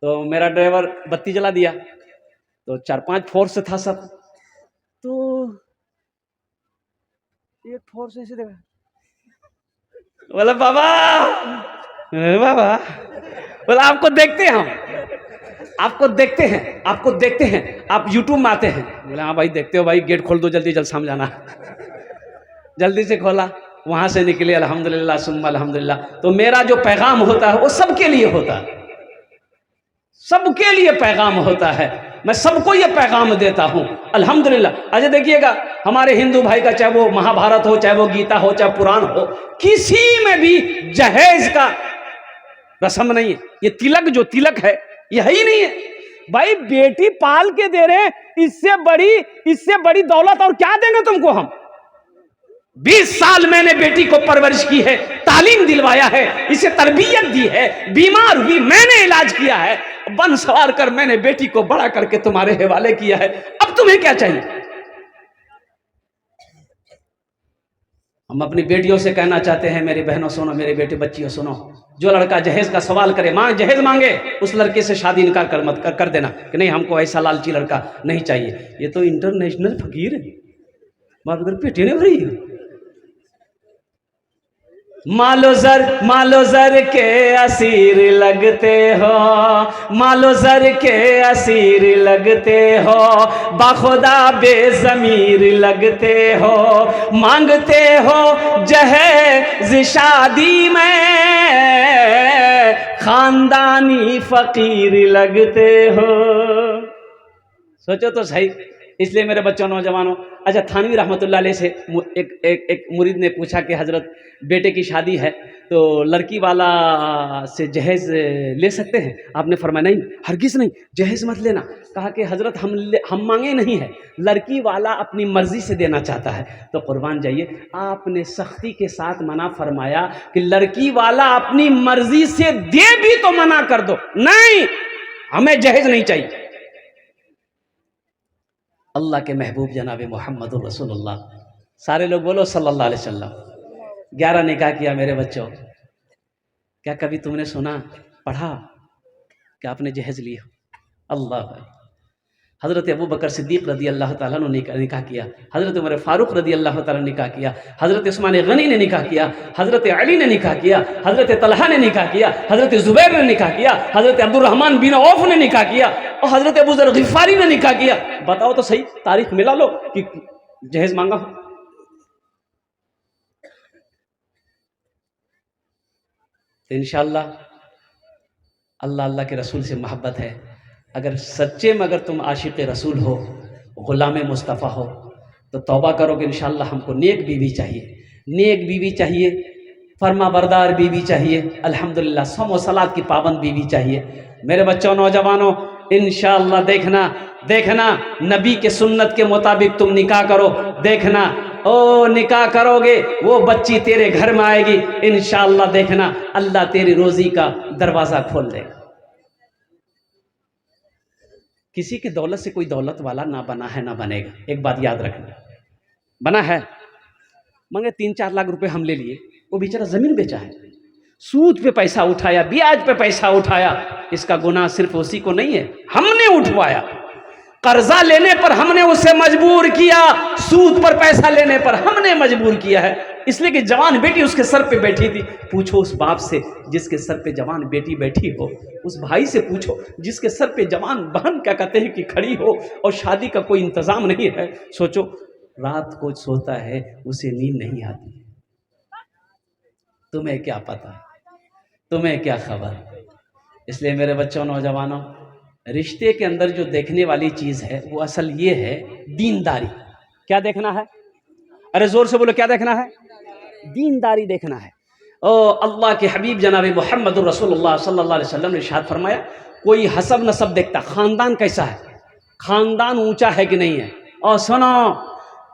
तो मेरा ड्राइवर बत्ती जला दिया, तो 4-5 फोर्स था सब। तो एक फोर्स ऐसे देखा, बोला बाबा बाबा, बोला आपको देखते हैं हम, आपको देखते हैं, आपको देखते हैं, आप यूट्यूब में आते हैं। बोला हाँ भाई देखते हो भाई, गेट खोल दो जल्दी, जल्द शाम जाना। जल्दी से खोला, वहां से निकले, अल्हम्दुलिल्लाह सुम्मा अल्हम्दुलिल्लाह। तो मेरा जो पैगाम होता है वो सबके लिए होता है, सबके लिए पैगाम होता है। मैं सबको ये पैगाम देता हूं अल्हम्दुलिल्लाह। अच्छा देखिएगा, हमारे हिंदू भाई का चाहे वो महाभारत हो, चाहे वो गीता हो, चाहे पुराण हो, किसी में भी जहेज का रस्म नहीं है। ये तिलक जो तिलक है यही नहीं है भाई। बेटी पाल के दे रहे हैं, इससे बड़ी दौलत और क्या देंगे तुमको हम? 20 साल मैंने बेटी को परवरिश की है, तालीम दिलवाया है, इसे तरबियत दी है, बीमार हुई मैंने इलाज किया है, बन सवार कर मैंने बेटी को बड़ा करके तुम्हारे हवाले किया है। अब तुम्हें क्या चाहिए? हम अपनी बेटियों से कहना चाहते हैं, मेरी बहनों सुनो, मेरी बेटी बच्चियों सुनो, जो लड़का जहेज का सवाल करे, जहेज मांगे, उस लड़के से शादी इनकार कर देना कि नहीं, हमको ऐसा लालची लड़का नहीं चाहिए। ये तो इंटरनेशनल फकीर है, बात अगर पेटे नहीं भरी है। मालो जर के असीर लगते हो, मालो जर के असीर लगते हो, बाखुदा बेज़मीर लगते हो, मांगते हो जहेज शादी में, खानदानी फकीर लगते हो। सोचो तो सही, इसलिए मेरे बच्चों नौजवानों, अच्छा थानवी रहमतुल्लाह अलैह से एक मुरीद ने पूछा कि हज़रत बेटे की शादी है तो लड़की वाला से जहेज़ ले सकते हैं? आपने फरमाया नहीं, हरगिज़ नहीं, जहेज़ मत लेना। कहा कि हज़रत हम मांगे नहीं है, लड़की वाला अपनी मर्ज़ी से देना चाहता है। तो कुर्बान जाइए, आपने सख्ती के साथ मना फरमाया कि लड़की वाला अपनी मर्ज़ी से दे भी तो मना कर दो, नहीं हमें जहेज़ नहीं चाहिए। अल्लाह के महबूब जनाब मोहम्मद रसूलुल्लाह, सारे लोग बोलो सल्लल्लाहु अलैहि वसल्लम। 11 निकाह किया मेरे बच्चों। क्या कभी तुमने सुना पढ़ा कि आपने जहेज लिया? अल्लाह। हज़रत अबू बकर सिद्दीक़ रदी अल्लाह ताला ने निकाह किया, हज़रत उमर फ़ारूक रदी अल्लाह ताला ने निकाह किया, हज़रत उस्मान गनी ने निकाह किया, हज़रत अली ने निकाह किया, हज़रत तलहा ने निकाह किया, हज़रत ज़ुबैर ने निकाह किया, हज़रत अब्दुर्रहमान बिन औफ ने निकाह किया और हज़रत अबू ज़र ग़िफ़ारी ने निकाह किया। बताओ तो सही, तारीख मिला लो कि जहेज मांगा हो। तो इंशाअल्लाह अल्लाह के रसूल से मोहब्बत है। अगर सच्चे में अगर तुम आशिक़ रसूल हो, ग़ुलाम मुस्तफ़ा हो, तो तौबा करोगे इंशाअल्लाह। हमको नेक बीवी चाहिए, नेक बीवी चाहिए, फरमा बरदार बीवी चाहिए, अल्हम्दुलिल्लाह सौम व सलात की पाबंद बीवी चाहिए। मेरे बच्चों नौजवानों, इंशाअल्लाह देखना नबी के सुन्नत के मुताबिक तुम निकाह करो, देखना ओ निकाह करोगे वो बच्ची तेरे घर में आएगी इंशाअल्लाह। देखना अल्लाह तेरी रोज़ी का दरवाज़ा खोल देगा। किसी की दौलत से कोई दौलत वाला ना बना है ना बनेगा, एक बात याद रखना। बना है मगर 3-4 लाख रुपए हम ले लिए, वो बेचारा ज़मीन बेचा है, सूद पे पैसा उठाया, ब्याज पे पैसा उठाया, इसका गुनाह सिर्फ उसी को नहीं है, हमने उठवाया। कर्जा लेने पर हमने उसे मजबूर किया, सूद पर पैसा लेने पर हमने मजबूर किया है। इसलिए कि जवान बेटी उसके सर पे बैठी थी। पूछो उस बाप से जिसके सर पे जवान बेटी बैठी हो, उस भाई से पूछो जिसके सर पे जवान बहन क्या कहते हैं कि खड़ी हो और शादी का कोई इंतजाम नहीं है। सोचो रात को सोता है उसे नींद नहीं आती। तुम्हें क्या पता, तुम्हें क्या खबर। इसलिए मेरे बच्चों नौजवानों, रिश्ते के अंदर जो देखने वाली चीज़ है वो असल ये है दीनदारी। क्या देखना है? अरे जोर से बोलो, क्या देखना है? दीनदारी देखना है। ओ अल्लाह के हबीब जनाब मोहम्मद रसूलुल्लाह सल्लल्लाहु अलैहि वसल्लम ने इरशाद फरमाया, कोई हसब नसब देखता, ख़ानदान कैसा है, ख़ानदान ऊंचा है कि नहीं है। और सुनो,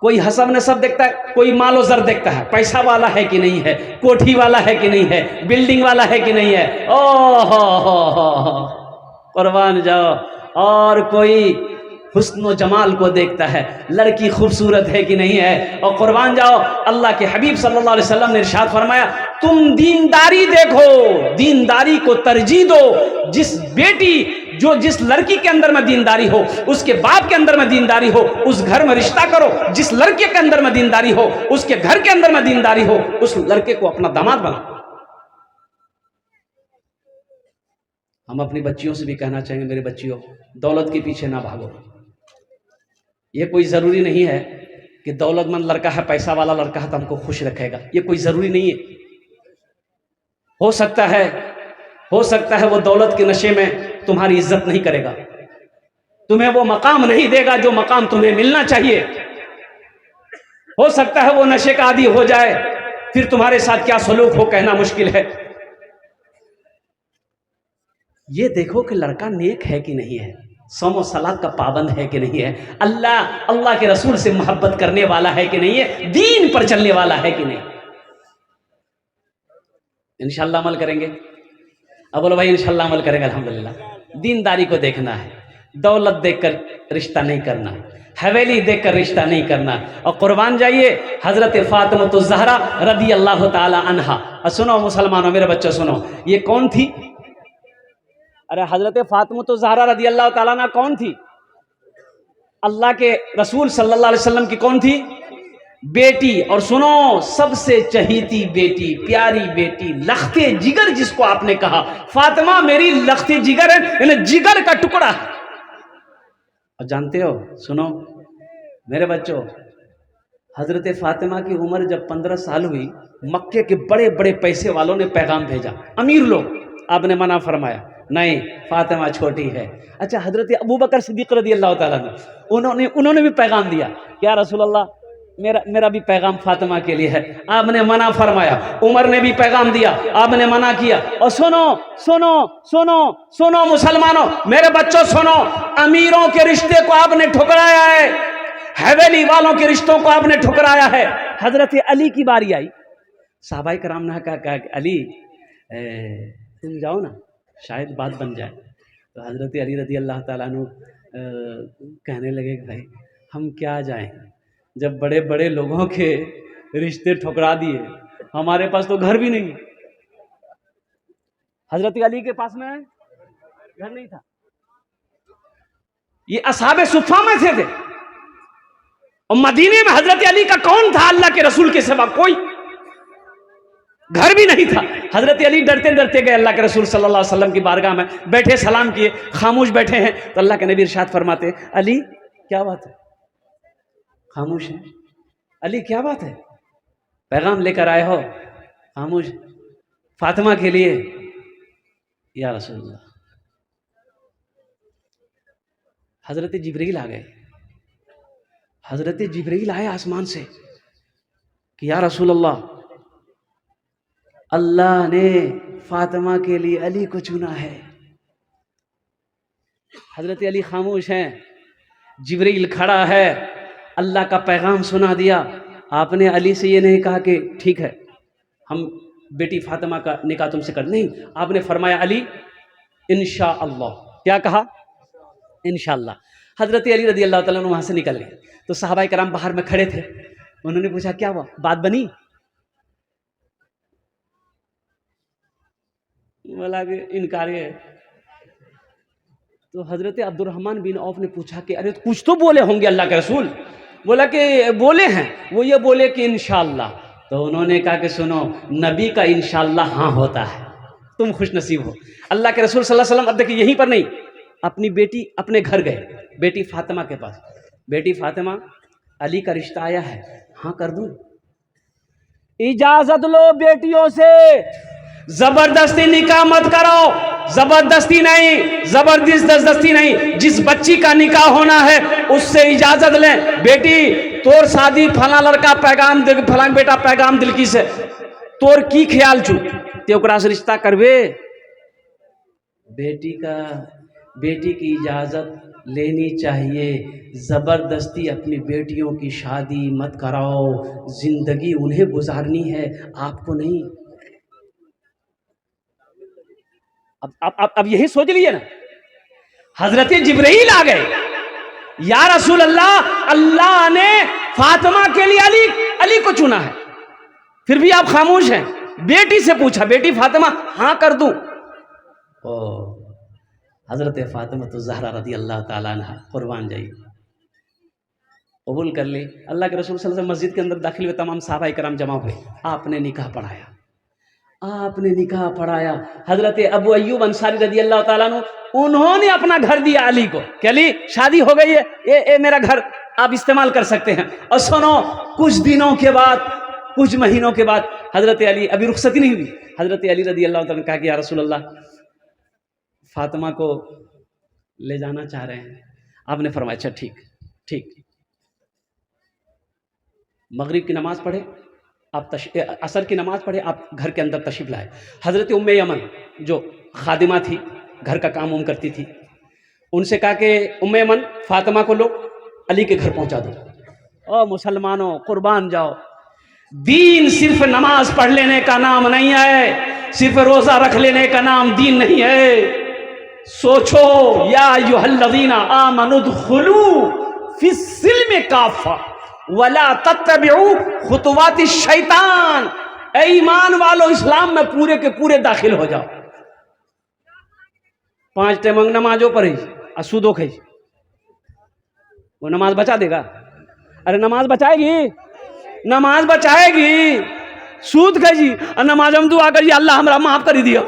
कोई हसब नसब देखता है, कोई मालो ज़र देखता है, पैसा वाला है कि नहीं है, कोठी वाला है कि नहीं है, बिल्डिंग वाला है कि नहीं है। ओ हो कुर्बान जाओ। और कोई हुस्न जमाल को देखता है, लड़की खूबसूरत है कि नहीं है। और कुर्बान जाओ, अल्लाह के हबीब सल्लल्लाहु अलैहि वसल्लम ने इरशाद फरमाया, तुम दीनदारी देखो, दीनदारी को तरजीह दो। जिस लड़की के अंदर में दीनदारी हो, उसके बाप के अंदर में दीनदारी हो, उस घर में रिश्ता करो। जिस लड़के के अंदर में दीनदारी हो, उसके घर के अंदर में दीनदारी हो, उस लड़के को अपना दामाद बनाओ। हम अपनी बच्चियों से भी कहना चाहेंगे, मेरे बच्चियों दौलत के पीछे ना भागो। ये कोई ज़रूरी नहीं है कि दौलतमंद लड़का है, पैसा वाला लड़का है तो हमको खुश रखेगा, ये कोई ज़रूरी नहीं है। हो सकता है वो दौलत के नशे में तुम्हारी इज्जत नहीं करेगा, तुम्हें वो मकाम नहीं देगा जो मकाम तुम्हें मिलना चाहिए। हो सकता है वो नशे का आदी हो जाए, फिर तुम्हारे साथ क्या सलूक हो कहना मुश्किल है। ये देखो कि लड़का नेक है कि नहीं है, सौम सलात का पाबंद है कि नहीं है, अल्लाह के रसूल से मोहब्बत करने वाला है कि नहीं है, दीन पर चलने वाला है कि नहीं। इंशाअल्लाह अमल करेंगे। अब बोलो भाई इंशाअल्लाह अमल करेंगे। अल्हम्दुलिल्लाह। दीनदारी को देखना है, दौलत देखकर रिश्ता नहीं करना, हवेली देखकर रिश्ता नहीं करना। और कुर्बान जाइए हजरत फातिमा ज़हरा रदी अल्लाह ताला अन्हा। सुनो मुसलमानों, मेरे बच्चों सुनो, ये कौन थी? अरे हजरत फातिमा ज़हरा रदी अल्लाह ताला अन्हा कौन थी? अल्लाह के रसूल सल्लल्लाहु अलैहि वसल्लम की कौन थी? बेटी। और सुनो, सबसे चहीती बेटी, प्यारी बेटी, लख्ते जिगर जिसको आपने कहा, फातिमा मेरी लख्ते जिगर है, यानी जिगर का टुकड़ा। और जानते हो, सुनो मेरे बच्चों, हजरत फातिमा की उम्र जब 15 साल हुई, मक्के के बड़े बड़े पैसे वालों ने पैगाम भेजा, अमीर लोग, आपने मना फरमाया, नहीं, फातिमा छोटी है। अच्छा, हजरत अबू बकर सिद्दीक रज़ी अल्लाह ताला अन्हु उन्होंने भी पैगाम दिया, क्या रसूल अल्लाह मेरा भी पैगाम फातिमा के लिए है। आपने मना फरमाया। उमर ने भी पैगाम दिया, आपने मना किया। और सुनो सुनो सुनो सुनो मुसलमानों, मेरे बच्चों सुनो, अमीरों के रिश्ते को आपने ठुकराया है, हवेली वालों के रिश्तों को आपने ठुकराया है। हजरत अली की बारी आई। साहबाए कराम ने कहा कि अली तुम जाओ ना, शायद बात बन जाए। तो हजरत अली रज़ी अल्लाह ताला अन्हु कहने लगे कि भाई हम क्या जाएं, जब बड़े बड़े लोगों के रिश्ते ठुकरा दिए, हमारे पास तो घर भी नहीं। हजरत अली के पास में घर नहीं था। ये असहाबे सुफ़ा में थे और मदीने में हजरत अली का कौन था अल्लाह के रसूल के सिवा? कोई घर भी नहीं था। हजरत अली डरते डरते गए अल्लाह के रसूल सल्लल्लाहु अलैहि वसल्लम की बारगाह में, बैठे सलाम किए, खामोश बैठे हैं। तो अल्लाह के नबी इरशाद फरमाते, अली क्या बात है, खामोश है? अली क्या बात है, पैगाम लेकर आए हो, खामोश? फातिमा के लिए। या रसूलल्लाह, हजरत जिब्रील आ गए। हजरत जिब्रील आए आसमान से कि या रसूलल्लाह, अल्लाह ने फातिमा के लिए अली को चुना है। हजरत अली खामोश हैं, जिब्रील खड़ा है, अल्लाह का पैगाम सुना दिया। आपने अली से ये नहीं कहा कि ठीक है हम बेटी फातिमा का निकाह तुमसे कर, नहीं, आपने फरमाया अली इंशाअल्लाह। क्या कहा? इंशाअल्लाह। हजरत अली रज़ी अल्लाह ताला अन्हु वहाँ से निकल गए। तो सहाबाए कराम बाहर में खड़े थे। उन्होंने पूछा क्या हुआ, बात बनी? बोला कि इनकार है। तो हजरत अब्दुर्रहमान बिन औफ ने पूछा कि अरे कुछ तो बोले होंगे अल्लाह के रसूल। बोला कि बोले हैं, वो ये बोले कि इंशाअल्लाह। तो उन्होंने कहा कि सुनो, नबी का इंशाअल्लाह हाँ होता है, तुम खुश नसीब हो। अल्लाह के रसूल सल्लल्लाहु अलैहि वसल्लम अब देखिए यहीं पर नहीं, अपनी बेटी अपने घर गए, बेटी फातिमा के पास। बेटी फातिमा, अली का रिश्ता आया है, हाँ कर दूं? इजाजत लो बेटियों से, जबरदस्ती निकाह मत करो, जबरदस्ती नहीं, जबरदस्ती नहीं। जिस बच्ची का निकाह होना है उससे इजाजत लें। बेटी तोर शादी फला लड़का पैगाम दे, फला बेटा पैगाम दिलकी से, तोर की ख्याल चू ते ओकरा से रिश्ता करबे? बेटी की इजाजत लेनी चाहिए। जबरदस्ती अपनी बेटियों की शादी मत कराओ, जिंदगी उन्हें गुजारनी है, आपको नहीं। अब यही सोच लिए ना। हजरत जिब्रील आ गए, या रसूल अल्लाह, अल्लाह ने फातिमा के लिए अली को चुना है, फिर भी आप खामोश हैं। बेटी से पूछा, बेटी फातिमा हाँ कर दूं? ओ हजरत फातिमा तो ज़हरा रज़ी अल्लाह ताला अन्हा कुर्बान जाई, कबूल कर ली। अल्लाह के रसूल सल्लल्लाहु अलैहि वसल्लम मस्जिद के अंदर दाखिल हुए, तमाम सहाबाए कराम जमा हुए। आपने निकाह पढ़ाया, आपने निकाह पढ़ाया। हजरत अबू अय्यूब अंसारी रज़ी अल्लाह ताला अन्हु, उन्होंने अपना घर दिया अली को कि अली शादी हो गई है, ये मेरा घर आप इस्तेमाल कर सकते हैं। और सुनो, कुछ दिनों के बाद, कुछ महीनों के बाद हजरत अली, अभी रुखसती नहीं हुई, हजरत अली रज़ी अल्लाह ताला ने कहा कि या रसूल अल्लाह, फातिमा को ले जाना चाह रहे हैं। आपने फरमाया अच्छा ठीक। मगरिब की नमाज पढ़े, आप असर की नमाज पढ़े, आप घर के अंदर तशरीफ लाए। हजरत उम्मे यमन जो खादिमा थी, घर का काम करती थी, उनसे कहा कि उम्मे यमन, फातिमा को लो अली के घर पहुंचा दो। ओ मुसलमानों, कुर्बान जाओ, दीन सिर्फ नमाज पढ़ लेने का नाम नहीं है, सिर्फ रोजा रख लेने का नाम दीन नहीं है। सोचो, या अय्युहल्लज़ीना आमनुदखुलू फिस्सिल्मि काफ़ा वला तत्तबिउ खुतवाति शैतान। ऐ ईमान वालों, इस्लाम में पूरे के पूरे दाखिल हो जाओ। 5 टाइम नमाजों पर ही असूदो खई, वो नमाज बचा देगा? अरे नमाज बचाएगी, नमाज बचाएगी। सूद खई और नमाज हम दुआ करिए, अल्लाह हमरा माफ कर दिया।